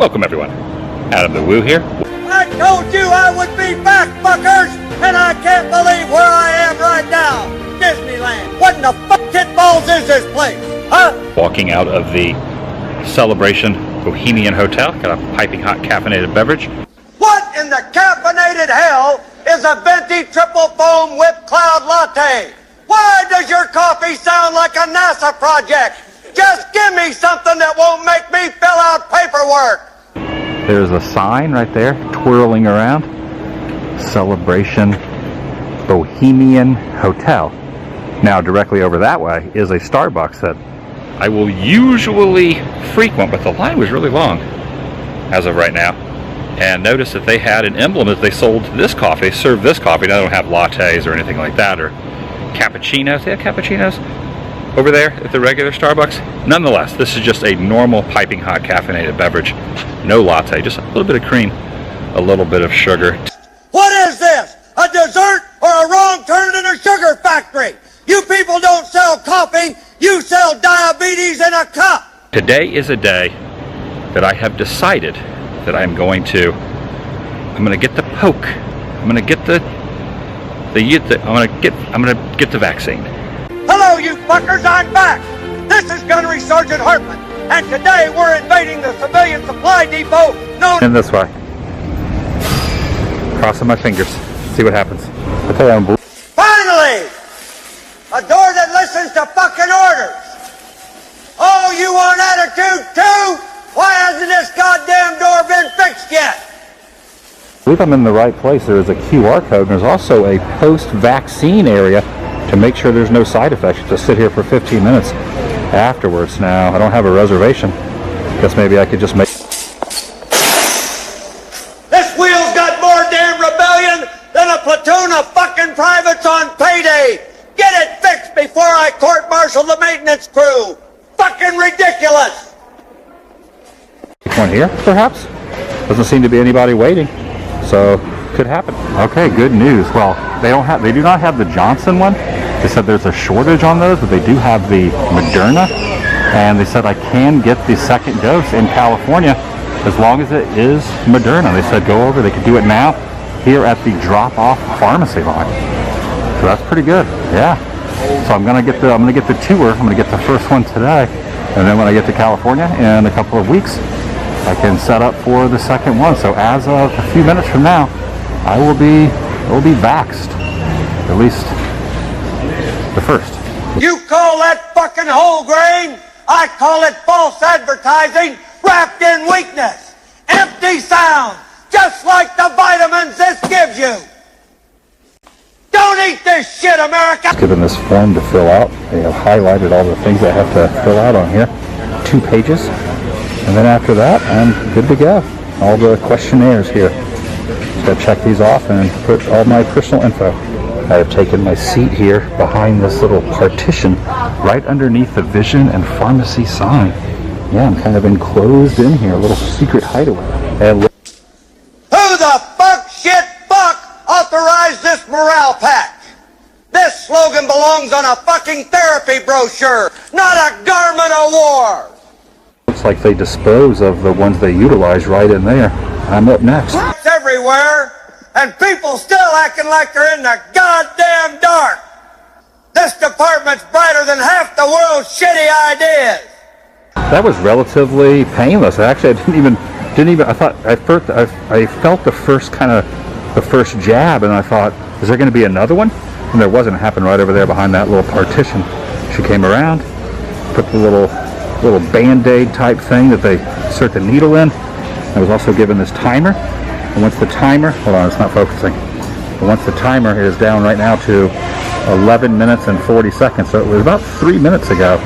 Welcome everyone. Adam the Woo here. I told you I would be back, fuckers, and I can't believe where I am right now. Disneyland. What in the fuck balls is this place? Huh? Walking out of the Celebration Bohemian Hotel. Got a piping hot caffeinated beverage. What in the caffeinated hell is a venti triple foam whipped cloud latte? Why does your coffee sound like a NASA project? Just give me something that won't make me fill out paperwork. There's a sign right there twirling around. Celebration Bohemian Hotel. Now directly over that way is a Starbucks that I will usually frequent, but the line was really long as of right now. And notice that they had an emblem that they sold this coffee, served this coffee. Now they don't have lattes or anything like that, or cappuccinos. They have cappuccinos over there at the regular Starbucks. Nonetheless, this is just a normal piping hot caffeinated beverage. No latte, just a little bit of cream, a little bit of sugar. What is this? A dessert or a wrong turn in a sugar factory? You people don't sell coffee, you sell diabetes in a cup. Today is a day that I have decided that I'm going to get the poke. I'm gonna get the vaccine. Hello, you fuckers, I'm back. This is Gunnery Sergeant Hartman, and today we're invading the civilian supply depot known... In this way. Crossing my fingers. See what happens. I tell you, I'm... Finally! A door that listens to fucking orders. Oh, you want attitude too? Why hasn't this goddamn door been fixed yet? I believe I'm in the right place. There is a QR code, and there's also a post-vaccine area to make sure there's no side effects. You just sit here for 15 minutes afterwards. Now, I don't have a reservation. Guess maybe I could just make... This wheel's got more damn rebellion than a platoon of fucking privates on payday. Get it fixed before I court-martial the maintenance crew. Fucking ridiculous. One here, perhaps? Doesn't seem to be anybody waiting, so could happen. Okay, good news. Well, they do not have the Johnson one. They said there's a shortage on those, but they do have the Moderna, and they said I can get the second dose in California as long as it is Moderna. They said go over. They could do it now here at the drop-off pharmacy line. So that's pretty good. Yeah. So I'm gonna get the tour. I'm gonna get the first one today, and then when I get to California in a couple of weeks, I can set up for the second one. So as of a few minutes from now, I will be vaxxed. At least the first. You call that fucking whole grain? I call it false advertising wrapped in weakness. Empty sound, just like the vitamins this gives you. Don't eat this shit, America! Given this form to fill out, they have highlighted all the things I have to fill out on here. 2 pages. And then after that, I'm good to go. All the questionnaires here. Just gotta check these off and put all my personal info. I have taken my seat here behind this little partition right underneath the vision and pharmacy sign. Yeah, I'm kind of enclosed in here, a little secret hideaway. And who the fuck authorized this morale pack? This slogan belongs on a fucking therapy brochure, not a garment of war. Looks like they dispose of the ones they utilize right in there. I'm up next. It's everywhere, and people still acting like they're in the goddamn dark. This department's brighter than half the world's shitty ideas. That was relatively painless. Actually, I didn't even. I thought I felt the first jab, and I thought, is there going to be another one? And there wasn't. It happened right over there behind that little partition. She came around, put the little Band-Aid type thing that they insert the needle in. I was also given this timer, and once the timer, hold on, it's not focusing. But once the timer is down right now to 11 minutes and 40 seconds, so it was about 3 minutes ago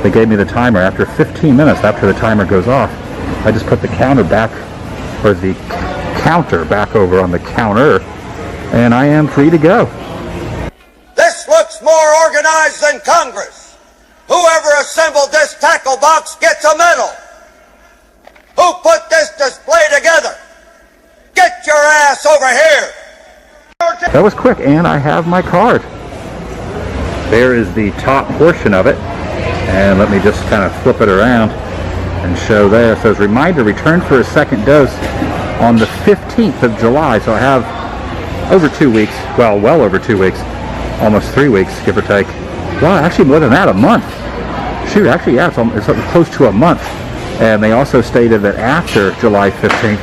they gave me the timer. After 15 minutes after the timer goes off, I just put the counter back over on the counter, and I am free to go. This looks more organized than Congress. Whoever assembled this tackle box gets a medal. Who put this display together? Get your ass over here. That was quick, and I have my card. There is the top portion of it, and let me just kind of flip it around. and show there. It says, reminder, return for a second dose on the 15th of July. So I have over 2 weeks, well over 2 weeks, almost 3 weeks, give or take. Well, actually more than that, a month. Shoot, actually, yeah, it's close to a month. And they also stated that after July 15th,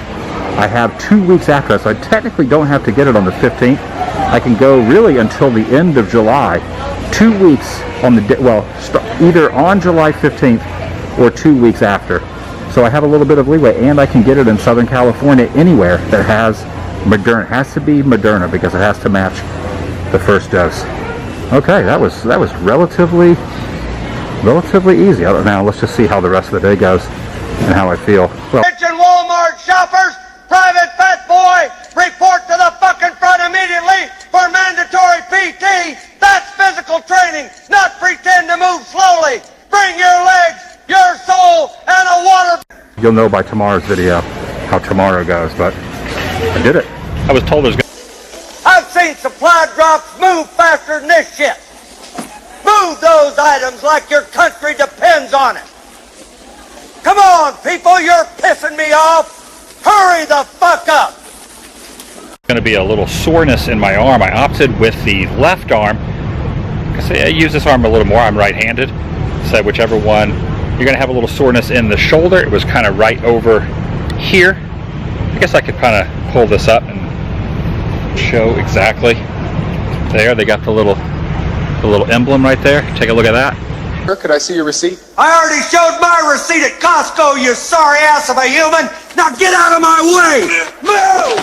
I have 2 weeks after that, so I technically don't have to get it on the 15th. I can go really until the end of July. 2 weeks on the, either on July 15th or 2 weeks after. So I have a little bit of leeway, and I can get it in Southern California anywhere that has Moderna. It has to be Moderna because it has to match the first dose. Okay, that was relatively easy. Now let's just see how the rest of the day goes and how I feel. Well, Attention Walmart shoppers, Private Fat Boy, report to the fucking front immediately for mandatory PT. That's physical training, not pretend to move slowly. Bring your legs, your soul, and a water. You'll know by tomorrow's video how tomorrow goes, but I did it. I was told there's gonna... I've seen supply drops move faster than this shit. Move those items like your country depends on it. Come on, people, you're pissing me off. Hurry the fuck up. Going to be a little soreness in my arm. I opted with the left arm because I use this arm a little more. I'm right-handed, so whichever one, you're going to have a little soreness in the shoulder. It was kind of right over here. I guess I could kind of pull this up and show exactly. There, they got the little emblem right there. Take a look at that. Could I see your receipt? I already showed my receipt at Costco, you sorry ass of a human. Now get out of my way. Move!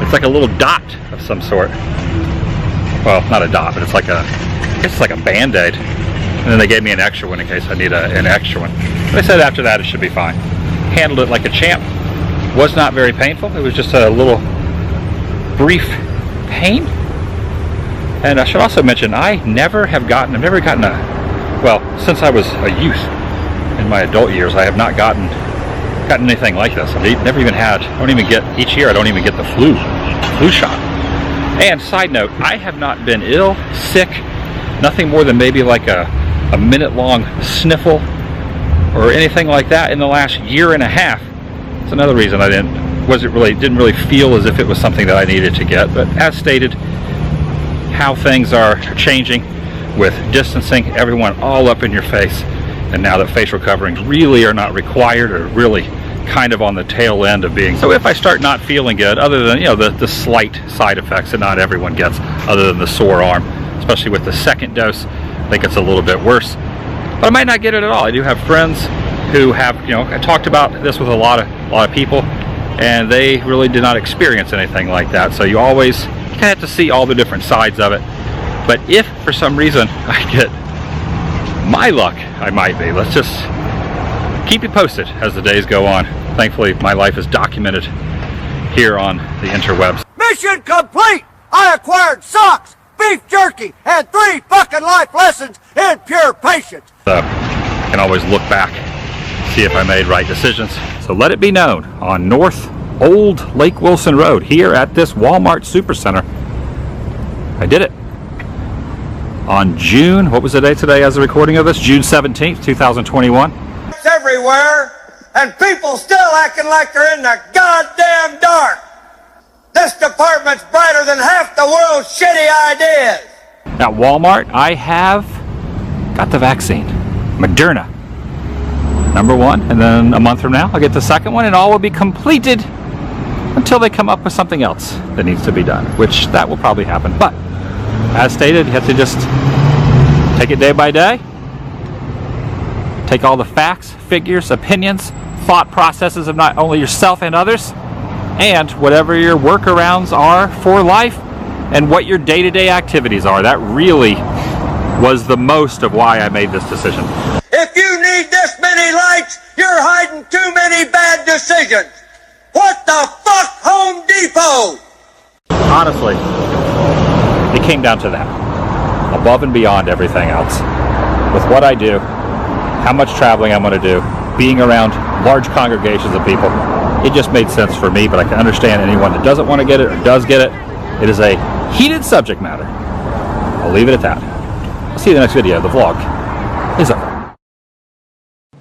It's like a little dot of some sort. Well, not a dot, but it's like I guess it's like a Band-Aid. And then they gave me an extra one in case I need an extra one. They said after that it should be fine. Handled it like a champ. Was not very painful. It was just a little brief pain. And I should also mention, I've never gotten since I was a youth in my adult years, I have not gotten anything like this. I never even had, each year I don't even get the flu shot. And side note, I have not been ill, sick, nothing more than maybe like a minute-long sniffle or anything like that in the last year and a half. It's another reason I didn't really feel as if it was something that I needed to get. But as stated, how things are changing with distancing, everyone all up in your face, and now that facial coverings really are not required, or really kind of on the tail end of being. So if I start not feeling good, other than the slight side effects that not everyone gets, other than the sore arm, especially with the second dose, I think it's a little bit worse. But I might not get it at all. I do have friends who have, I talked about this with a lot of people, and they really did not experience anything like that. So you kind of have to see all the different sides of it. But if for some reason I get my luck, I might be. Let's just keep you posted as the days go on. Thankfully, my life is documented here on the interwebs. Mission complete! I acquired socks, beef jerky, and 3 fucking life lessons in pure patience. So I can always look back, see if I made right decisions. So let it be known, on North Old Lake Wilson Road, here at this Walmart Supercenter, I did it. On June, what was the date today as a recording of this? June 17th, 2021. It's everywhere, and people still acting like they're in the goddamn dark. This department's brighter than half the world's shitty ideas. At Walmart, I have got the vaccine, Moderna, #1, and then a month from now I'll get the second one, and all will be completed until they come up with something else that needs to be done, which that will probably happen. But as stated, you have to just take it day by day, take all the facts, figures, opinions, thought processes of not only yourself and others, and whatever your workarounds are for life, and what your day-to-day activities are. That really was the most of why I made this decision. If you need this many lights, you're hiding too many bad decisions. What the fuck, Home Depot? Honestly, it came down to that. Above and beyond everything else. With what I do, how much traveling I'm going to do, being around large congregations of people, It just made sense for me, but I can understand anyone that doesn't want to get it or does get it. It is a heated subject matter. I'll leave it at that. I'll see you in the next video. The vlog is over.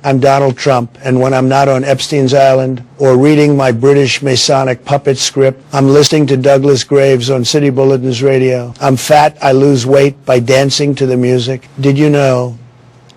I'm Donald Trump, and when I'm not on Epstein's Island or reading my British Masonic puppet script, I'm listening to Douglas Graves on City Bulletin's radio. I'm fat, I lose weight by dancing to the music. Did you know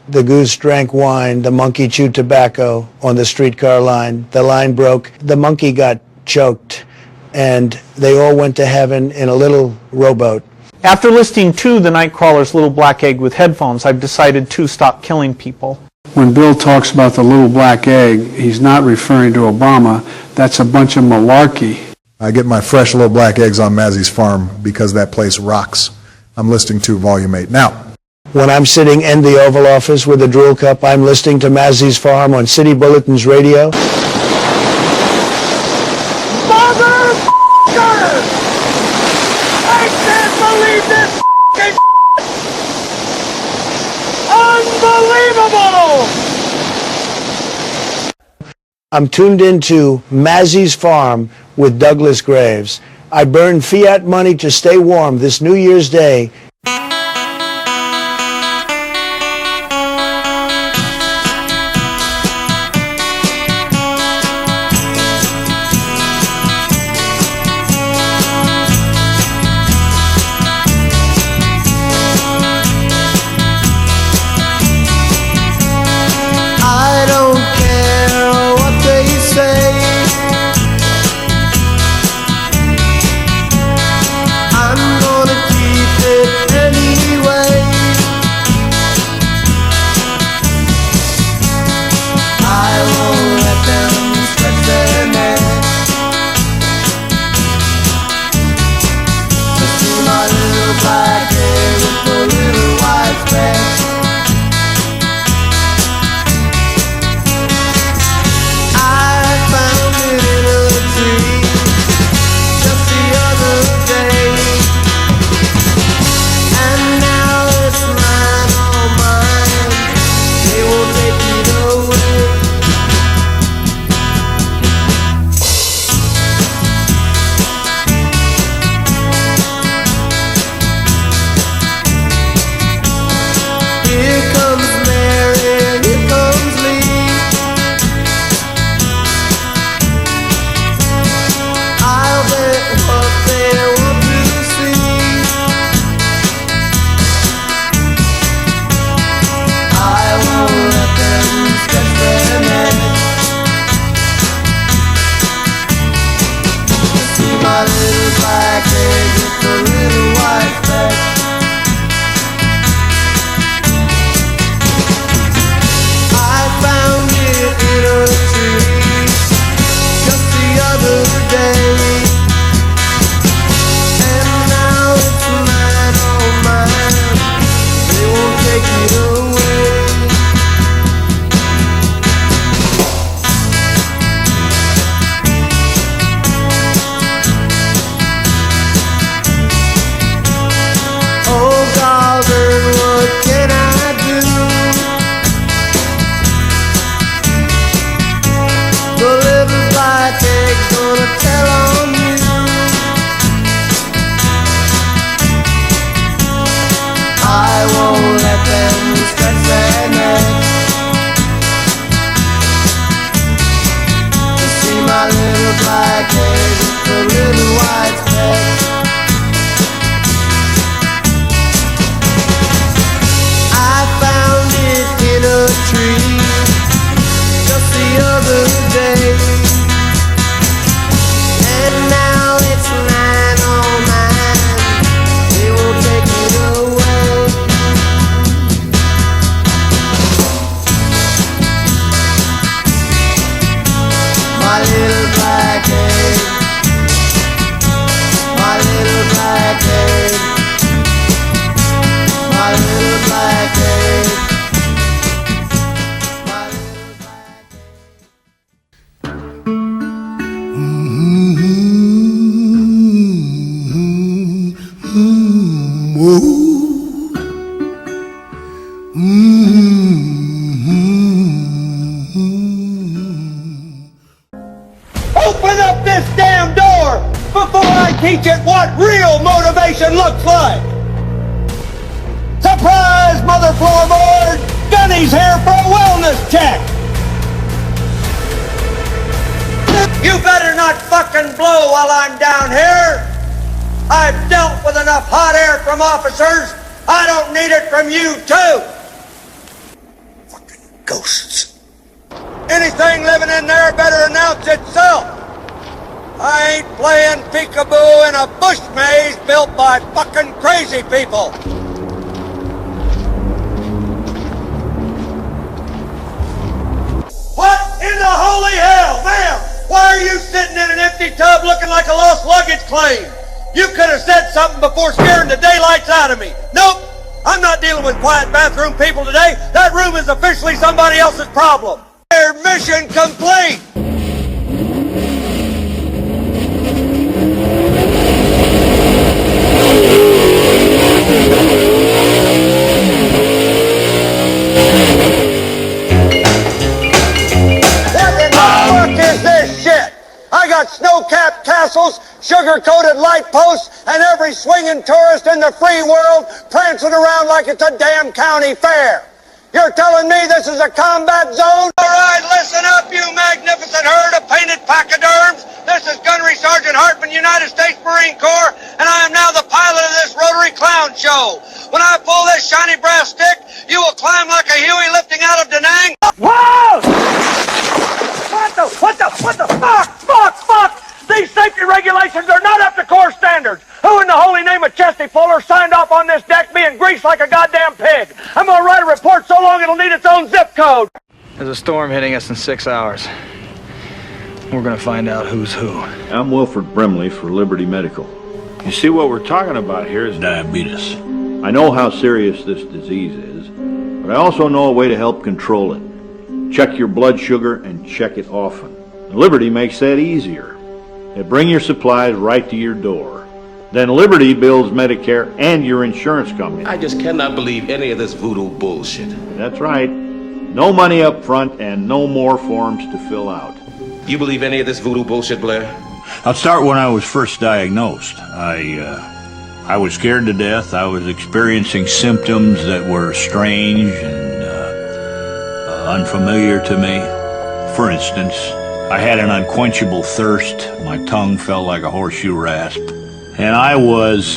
the goose drank wine, the monkey chewed tobacco on the streetcar line? The line broke, the monkey got choked, and they all went to heaven in a little rowboat. After listening to the Nightcrawler's Little Black Egg with headphones, I've decided to stop killing people. When Bill talks about the little black egg, he's not referring to Obama. That's a bunch of malarkey. I get my fresh little black eggs on Mazzie's farm because that place rocks. I'm listening to Volume 8 now. When I'm sitting in the Oval Office with a drool cup, I'm listening to Mazzie's Farm on City Bulletin's radio. Motherfucker! I can't believe this f***ing unbelievable! I'm tuned into Mazzie's Farm with Douglas Graves. I burn fiat money to stay warm this New Year's Day. I don't care what they say. I'm gonna keep it anyway. I won't let them stretch their neck to see my little black hair with the little white specks. Mr. Floorboard, Gunny's here for a wellness check. You better not fucking blow while I'm down here. I've dealt with enough hot air from officers. I don't need it from you, too. Fucking ghosts. Anything living in there better announce itself. I ain't playing peekaboo in a bush maze built by fucking crazy people. What in the holy hell, ma'am? Why are you sitting in an empty tub looking like a lost luggage claim? You could have said something before scaring the daylights out of me. Nope, I'm not dealing with quiet bathroom people today. That room is officially somebody else's problem. Their mission complete. I got snow-capped castles, sugar-coated light posts, and every swinging tourist in the free world prancing around like it's a damn county fair. You're telling me this is a combat zone? All right, listen up, you magnificent herd of painted pachyderms. This is Gunnery Sergeant Hartman, United States Marine Corps, and I am now the pilot of this rotary clown show. When I pull this shiny brass stick, you will climb like a Huey lifting out of Da Nang. Whoa! What the fuck! These safety regulations are not up to Corps standards. Who in the holy name of Chesty Fuller signed off on this deck being greased like a goddamn pig? I'm gonna write a report so long it'll need its own zip code. There's a storm hitting us in 6 hours. We're gonna find out who's who. I'm Wilford Brimley for Liberty Medical. You see, what we're talking about here is diabetes. I know how serious this disease is, but I also know a way to help control it. Check your blood sugar and check it often. Liberty makes that easier. They bring your supplies right to your door. Then Liberty bills Medicare and your insurance company. I just cannot believe any of this voodoo bullshit. That's right. No money up front and no more forms to fill out. You believe any of this voodoo bullshit, Blair? I'll start when I was first diagnosed. I was scared to death. I was experiencing symptoms that were strange and unfamiliar to me. For instance, I had an unquenchable thirst. My tongue felt like a horseshoe rasp. And I was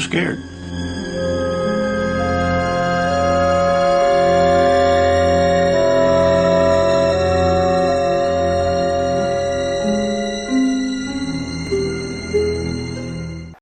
scared.